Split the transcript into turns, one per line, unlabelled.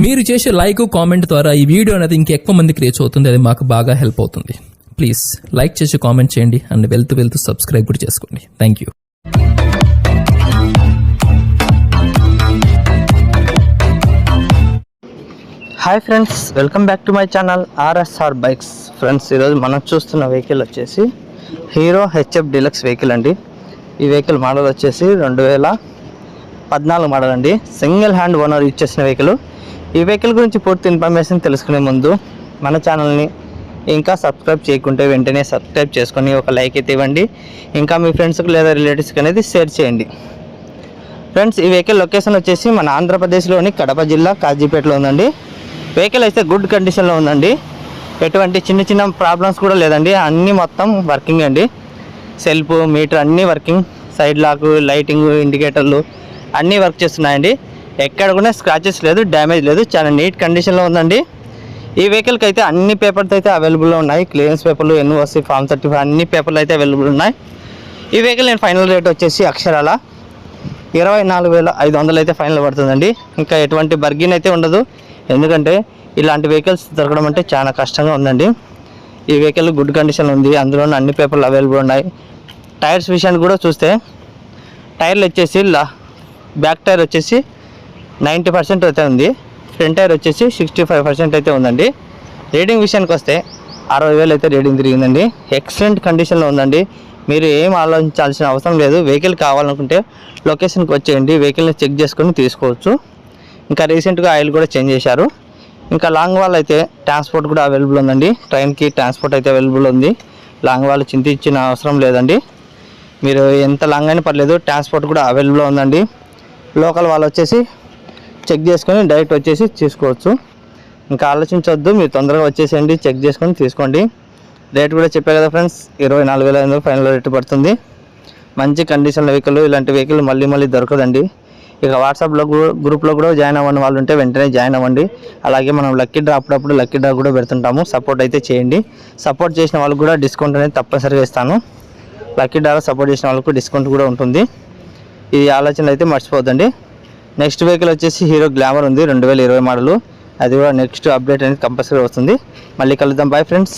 మీరు చేసే like comment ద్వారా ఈ వీడియో అనేది ఇంకెక్కువ మందికి రీచ్ అవుతుంది. అది మాకు బాగా హెల్ప్ అవుతుంది. ప్లీజ్ లైక్ చేసి కామెంట్ చేయండి అండ్ వెళ్తూ సబ్స్క్రైబ్ కూడా చేసుకోండి. Thank you.
Hi friends, welcome back to my channel RSR bikes. Friends, ఈరోజు మనం చూస్తున్న వెహికల్ వచ్చేసి హీరో హెచ్ఎఫ్ డీలక్స్ వెహికల్ అండి. ఈ వెహికల్ మోడల్ వచ్చేసి 2014 మోడల్ అండి. సింగిల్ హ్యాండ్ ఓనర్ యూజ్ చేసిన వెహికల్. ఈ వెహికల్ గురించి పూర్తి ఇన్ఫర్మేషన్ తెలుసుకునే ముందు మన ఛానల్ని ఇంకా సబ్స్క్రైబ్ చేయకుంటే వెంటనే సబ్స్క్రైబ్ చేసుకొని ఒక లైక్ అయితే ఇవ్వండి. ఇంకా మీ ఫ్రెండ్స్కి లేదా రిలేటివ్స్కి అనేది షేర్ చేయండి. ఫ్రెండ్స్, ఈ వెహికల్ లొకేషన్ వచ్చేసి మన ఆంధ్రప్రదేశ్లోని కడప జిల్లా కాజీపేటలో ఉందండి. వెహికల్ అయితే గుడ్ కండిషన్లో ఉందండి. ఎటువంటి చిన్న ప్రాబ్లమ్స్ కూడా లేదండి. అన్నీ మొత్తం వర్కింగ్ అండి. సెల్ఫ్, మీటర్ అన్నీ వర్కింగ్. సైడ్ లాక్, లైటింగ్, ఇండికేటర్లు అన్నీ వర్క్ చేస్తున్నాయండి. ఎక్కడ కూడా స్క్రాచెస్ లేదు, డ్యామేజ్ లేదు. చాలా నీట్ కండిషన్లో ఉందండి. ఈ వెహికల్కి అయితే అన్ని పేపర్స్ అయితే అవైలబుల్లో ఉన్నాయి. క్లియరెన్స్ పేపర్లు, ఎన్ఓసి, ఫామ్ 35 అన్ని పేపర్లు అయితే అవైలబుల్ ఉన్నాయి. ఈ వెహికల్ నేను ఫైనల్ రేట్ వచ్చేసి అక్షరాల 24,500 అయితే ఫైనల్ పడుతుందండి. ఇంకా ఎటువంటి బర్గిన్ అయితే ఉండదు. ఎందుకంటే ఇలాంటి వెహికల్స్ దొరకడం అంటే చాలా కష్టంగా ఉందండి. ఈ వెహికల్ గుడ్ కండిషన్ ఉంది. అందులో అన్ని పేపర్లు అవైలబుల్ ఉన్నాయి. టైర్స్ విషయాన్ని కూడా చూస్తే టైర్లు వచ్చేసి బ్యాక్ టైర్ వచ్చేసి 90% అయితే ఉంది. ఫ్రంట్ టైర్ వచ్చేసి 65% అయితే ఉందండి. రీడింగ్ విషయానికి వస్తే 60,000 అయితే రీడింగ్ తిరిగిందండి. ఎక్సలెంట్ కండిషన్లో ఉందండి. మీరు ఏం ఆలోచించాల్సిన అవసరం లేదు. వెహికల్ కావాలనుకుంటే లొకేషన్కి వచ్చేయండి. వెహికల్ని చెక్ చేసుకొని తీసుకోవచ్చు. ఇంకా రీసెంట్గా ఆయిల్ కూడా చేంజ్ చేశారు. ఇంకా లాంగ్ వాల్ అయితే ట్రాన్స్పోర్ట్ కూడా అవైలబుల్ ఉందండి. ట్రైన్కి ట్రాన్స్పోర్ట్ అయితే అవైలబుల్ ఉంది. లాంగ్ వాల్ చింతించిన అవసరం లేదండి. మీరు ఎంత లాంగ్ అయినా పర్లేదు, ట్రాన్స్పోర్ట్ కూడా అవైలబుల్ ఉందండి. లోకల్ వాళ్ళు వచ్చేసి చెక్ చేసుకొని డైరెక్ట్ వచ్చేసి తీసుకోవచ్చు. ఇంకా ఆలోచించవద్దు, మీరు తొందరగా వచ్చేసేయండి, చెక్ చేసుకొని తీసుకోండి. రేట్ కూడా చెప్పే కదా ఫ్రెండ్స్, 24,500 ఫైనల్ రేట్ పడుతుంది. మంచి కండిషన్లో వెహికల్. ఇలాంటి వెహికల్ మళ్ళీ దొరకదండి. ఇక వాట్సాప్లో గ్రూప్లో కూడా జాయిన్ అవ్వని వాళ్ళు ఉంటే వెంటనే జాయిన్ అవ్వండి. అలాగే మనం లక్కీ డ్రా అప్పుడప్పుడు లక్కీ డ్రా కూడా పెడుతుంటాము. సపోర్ట్ అయితే చేయండి. సపోర్ట్ చేసిన వాళ్ళకు కూడా డిస్కౌంట్ అనేది తప్పనిసరిగా ఇస్తాను. లక్కీ డ్రాలో సపోర్ట్ చేసిన వాళ్ళకు డిస్కౌంట్ కూడా ఉంటుంది. ఈ ఆలోచన అయితే మర్చిపోద్దండి. నెక్స్ట్ వెహికల్ వచ్చేసి హీరో గ్లామర్ ఉంది, 2020 మోడల్. అది కూడా నెక్స్ట్ అప్డేట్ అనేది కంపల్సరీ వస్తుంది. మళ్ళీ కలుద్దాం. Bye friends.